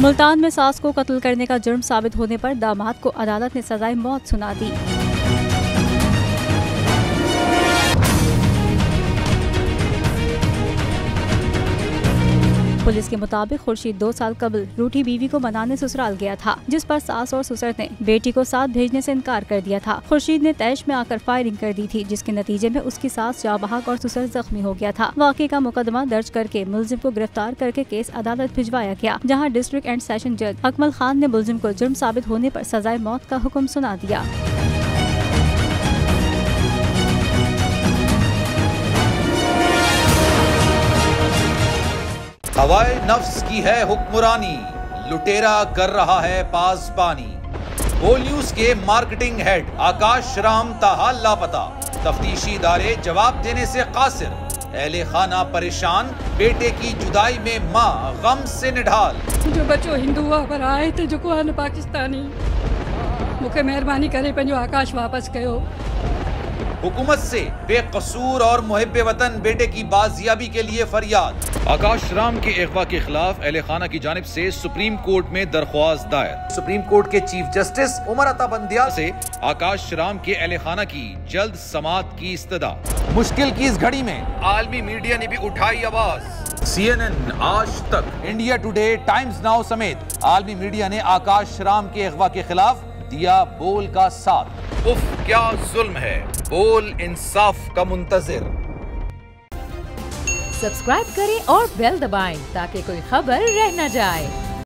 मुल्तान में सास को कत्ल करने का जुर्म साबित होने पर दामाद को अदालत ने सजाए मौत सुना दी। पुलिस के मुताबिक खुर्शीद 2 साल कबल रूठी बीवी को मनाने ससुराल गया था, जिस पर सास और ससुर ने बेटी को साथ भेजने से इनकार कर दिया था। खुर्शीद ने तैश में आकर फायरिंग कर दी थी, जिसके नतीजे में उसकी सास जाँ बहक और ससुर जख्मी हो गया था। वाक़े का मुकदमा दर्ज करके मुलजिम को गिरफ्तार करके केस अदालत भिजवाया गया, जहाँ डिस्ट्रिक्ट एंड सेशन जज अकमल खान ने मुलजिम को जुर्म साबित होने पर सजाए मौत का हुक्म सुना दिया। हवाए नफ्स की है हुक्मरानी, लुटेरा कर रहा है पासबानी। बोल न्यूज के मार्केटिंग हेड आकाश राम ताहा लापता, तफ्तीशी इदारे जवाब देने से कासिर। अहले खाना परेशान, बेटे की जुदाई में माँ गम से निढाल। जो बच्चो हिंदू पर आए थे जो को पाकिस्तानी, मुखे मेहरबानी करे पंहिंजो आकाश वापस कयो। हुकूमत से बेकसूर और मुहिब्बे वतन बेटे की बाजियाबी के लिए फरियाद। आकाश राम के अगवा के खिलाफ अहले खाना की जानिब से सुप्रीम कोर्ट में दरख्वास्त दायर। सुप्रीम कोर्ट के चीफ जस्टिस उमर अता बंदियाल से आकाश राम के अहले खाना की जल्द समाअत की इस्तदा। मुश्किल की इस घड़ी में आलमी मीडिया ने भी उठाई आवाज। CNN, आज तक, इंडिया टुडे, टाइम्स नाउ समेत आलमी मीडिया ने आकाश राम के अगवा के खिलाफ दिया बोल का साथ। उफ क्या जुल्म है, बोल इंसाफ का मुंतजिर। सब्सक्राइब करें और बेल दबाएं ताकि कोई खबर रह न जाए।